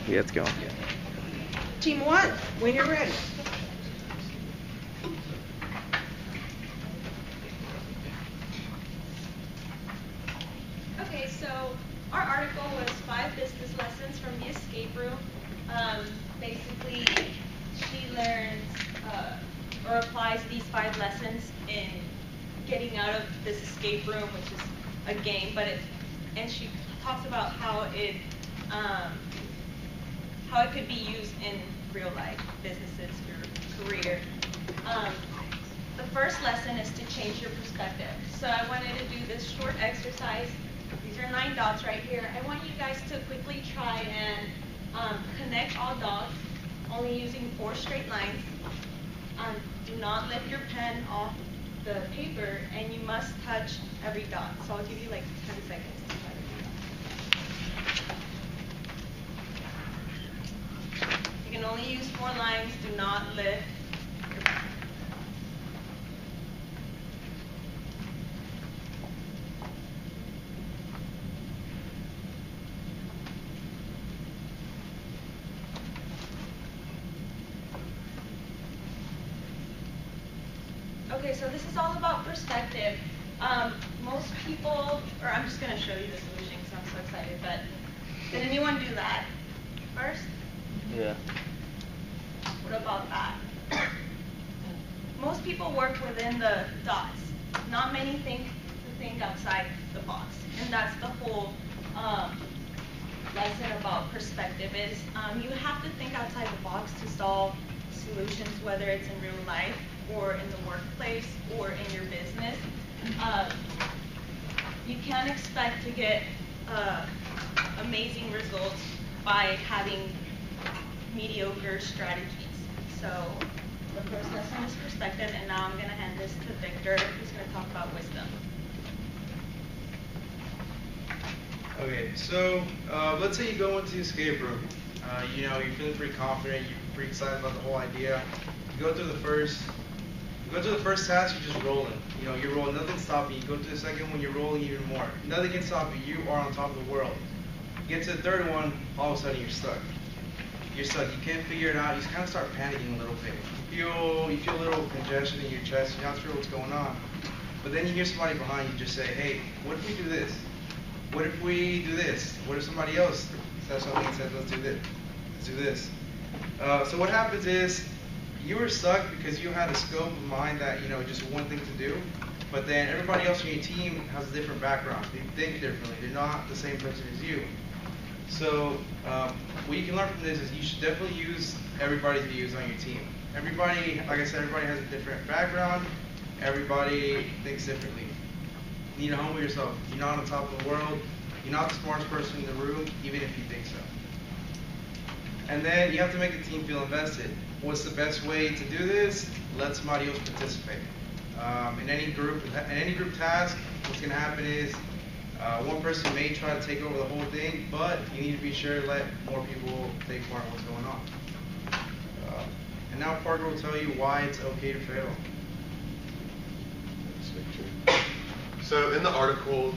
Yeah, it's going. Team 1, when you're ready. Okay, so our article was 5 business lessons from the escape room. Basically, she learns or applies these 5 lessons in getting out of this escape room, which is a game, and she talks about how it could be used in real life, businesses, your career. The first lesson is to change your perspective. So I wanted to do this short exercise. These are 9 dots right here. I want you guys to quickly try and connect all dots, only using 4 straight lines. Do not lift your pen off the paper, and you must touch every dot. So I'll give you like 10 seconds to try to do that. You can only use 4 lines. Do not lift your pen. Okay, so this is all about perspective. Most people, or I'm just going to show you the solution because I'm so excited, but did anyone do that first? Yeah. What about that? Most people work within the dots. Not many think outside the box. And that's the whole lesson about perspective is you have to think outside the box to solve solutions, whether it's in real life or in the workplace or in your business. You can't expect to get amazing results by having mediocre strategies. So the first lesson is perspective, and now I'm going to hand this to Victor, who's going to talk about wisdom. Okay, so let's say you go into the escape room. You're feeling pretty confident, you're pretty excited about the whole idea. You go through the first task, you're just rolling. You're rolling, nothing's stopping you. You go to the second one, you're rolling even more. Nothing can stop you. You are on top of the world. You get to the third one, all of a sudden you're stuck. You're stuck. You can't figure it out. You kind of start panicking a little bit. You feel a little congestion in your chest. You're not sure what's going on. But then you hear somebody behind you just say, "Hey, what if we do this? What if we do this? What if somebody else says something and says, let's do this? Let's do this." So what happens is you were stuck because you had a scope of mind that just one thing to do. But then everybody else on your team has a different background. They think differently. They're not the same person as you. So what you can learn from this is you should definitely use everybody's views on your team. Everybody, like I said, everybody has a different background. Everybody thinks differently. You need to humble yourself. You're not on top of the world. You're not the smartest person in the room, even if you think so. And then you have to make the team feel invested. What's the best way to do this? Let somebody else participate. In any group task, what's going to happen is one person may try to take over the whole thing, but you need to be sure to let more people take part in what's going on. And now Parker will tell you why it's okay to fail. So in the article,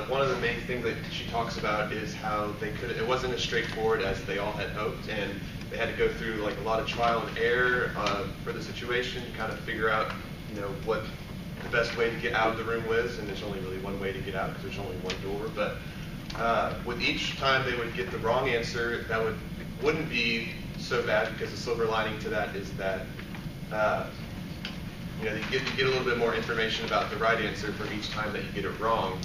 one of the main things that she talks about is how it wasn't as straightforward as they all had hoped, and they had to go through like a lot of trial and error for the situation, kind of figure out what the best way to get out of the room was, and there's only really one way to get out because there's only one door. But with each time they would get the wrong answer, that wouldn't be so bad, because the silver lining to that is that you get a little bit more information about the right answer for each time that you get it wrong.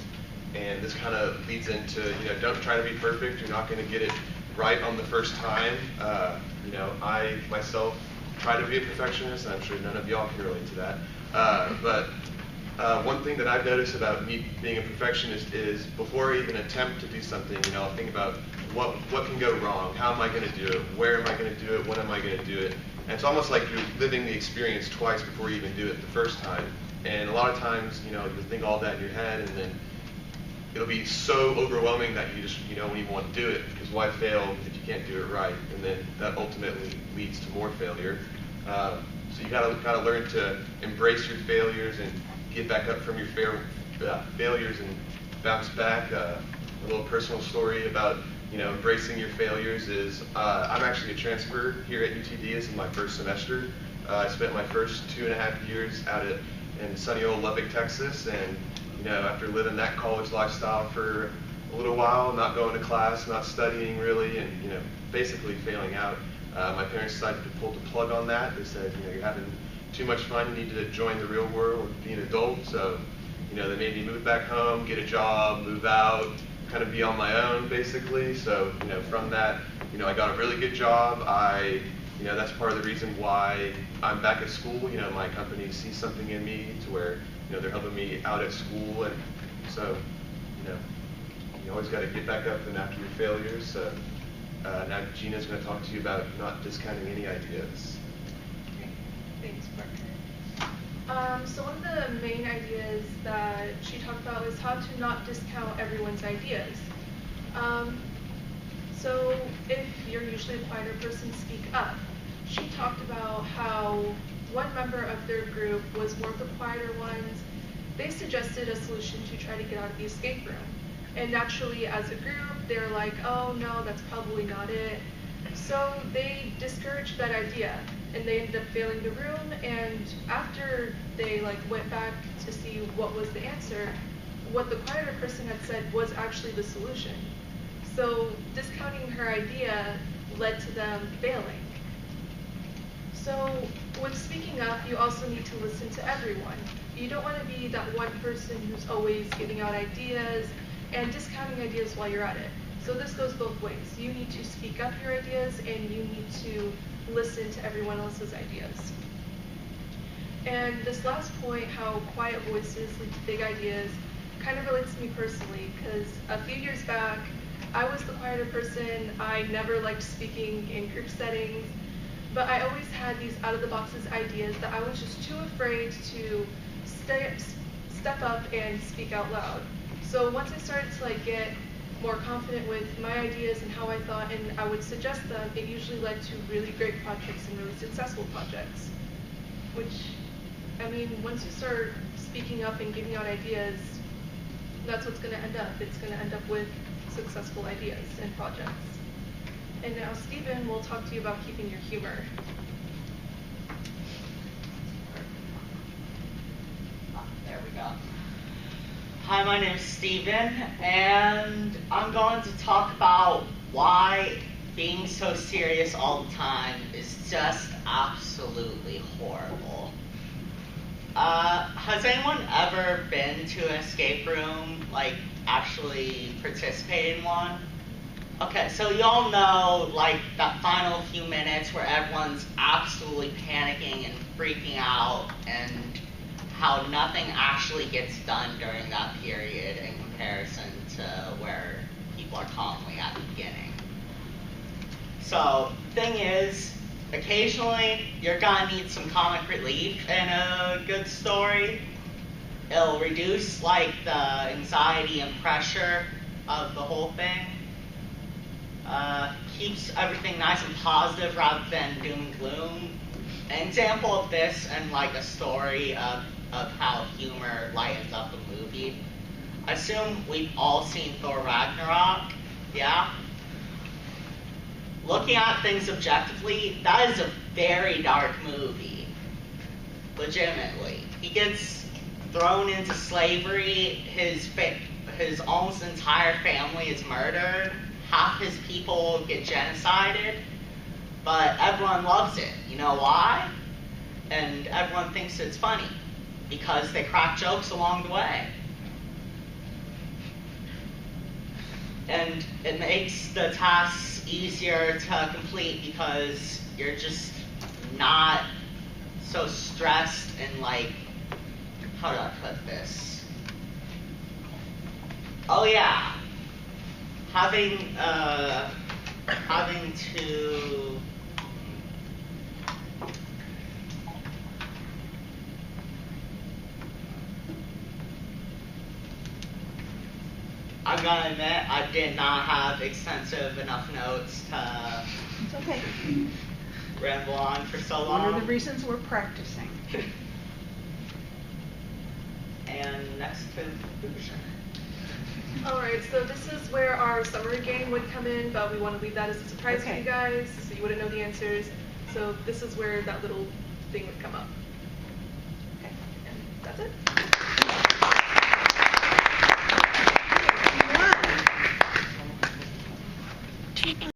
And this kind of leads into, don't try to be perfect. You're not going to get it right on the first time. I myself try to be a perfectionist, and I'm sure none of y'all can relate to that. But one thing that I've noticed about me being a perfectionist is before I even attempt to do something, I'll think about what can go wrong, how am I going to do it, where am I going to do it, when am I going to do it. And it's almost like you're living the experience twice before you even do it the first time. And a lot of times, you'll think all that in your head, and then it'll be so overwhelming that you just, won't even want to do it, because why fail if you can't do it right? And then that ultimately leads to more failure. So you gotta learn to embrace your failures and get back up from your failures and bounce back. A little personal story about embracing your failures is, I'm actually a transfer here at UTD. This is my first semester. I spent my first 2.5 years out in sunny old Lubbock, Texas, and after living that college lifestyle for a little while, not going to class, not studying really, and basically failing out, my parents decided to pull the plug on that. They said, you're having too much fun, you need to join the real world, be an adult. So, they made me move back home, get a job, move out, kind of be on my own basically. So, from that, I got a really good job. That's part of the reason why I'm back at school. My company sees something in me to where, they're helping me out at school. And so, you always got to get back up and after your failures. So now Gina's going to talk to you about not discounting any ideas. Great. Thanks, Parker. So one of the main ideas that she talked about is how to not discount everyone's ideas. So if you're usually a quieter person, speak up. She talked about how one member of their group was one of the quieter ones. They suggested a solution to try to get out of the escape room. And naturally, as a group, they're like, oh no, that's probably not it. So they discouraged that idea, and they ended up failing the room. And after they went back to see what was the answer, what the quieter person had said was actually the solution. So discounting her idea led to them failing. So with speaking up, you also need to listen to everyone. You don't want to be that one person who's always giving out ideas and discounting ideas while you're at it. So this goes both ways. You need to speak up your ideas, and you need to listen to everyone else's ideas. And this last point, how quiet voices lead to big ideas, kind of relates to me personally, because a few years back, I was the quieter person. I never liked speaking in group settings, but I always had these out-of-the-boxes ideas that I was just too afraid to step up and speak out loud. So once I started to get more confident with my ideas and how I thought, and I would suggest them, it usually led to really great projects and really successful projects. Which, I mean, once you start speaking up and giving out ideas, that's what's going to end up. It's going to end up with successful ideas and projects. And now Stephen will talk to you about keeping your humor. There we go. Hi, my name is Steven, and I'm going to talk about why being so serious all the time is just absolutely horrible. Has anyone ever been to an escape room, actually participated in one? Okay, so you all know, that final few minutes where everyone's absolutely panicking and freaking out, and how nothing actually gets done during that period in comparison to where people are calmly at the beginning. So, thing is, occasionally, you're gonna need some comic relief in a good story. It'll reduce, the anxiety and pressure of the whole thing. Keeps everything nice and positive rather than doom and gloom. An example of this and a story of how humor lightens up a movie. I assume we've all seen Thor Ragnarok, yeah? Looking at things objectively, that is a very dark movie. Legitimately. He gets thrown into slavery, his almost entire family is murdered, half his people get genocided, but everyone loves it. You know why? And everyone thinks it's funny, because they crack jokes along the way. And it makes the tasks easier to complete because you're just not so stressed and how do I put this? Oh yeah, having to I'm gonna admit I did not have extensive enough notes to It's okay. ramble on for so long. One of the reasons we're practicing. And next conclusion. Alright, so this is where our summary game would come in, but we want to leave that as a surprise for Okay. you guys, so you wouldn't know the answers. So this is where that little thing would come up.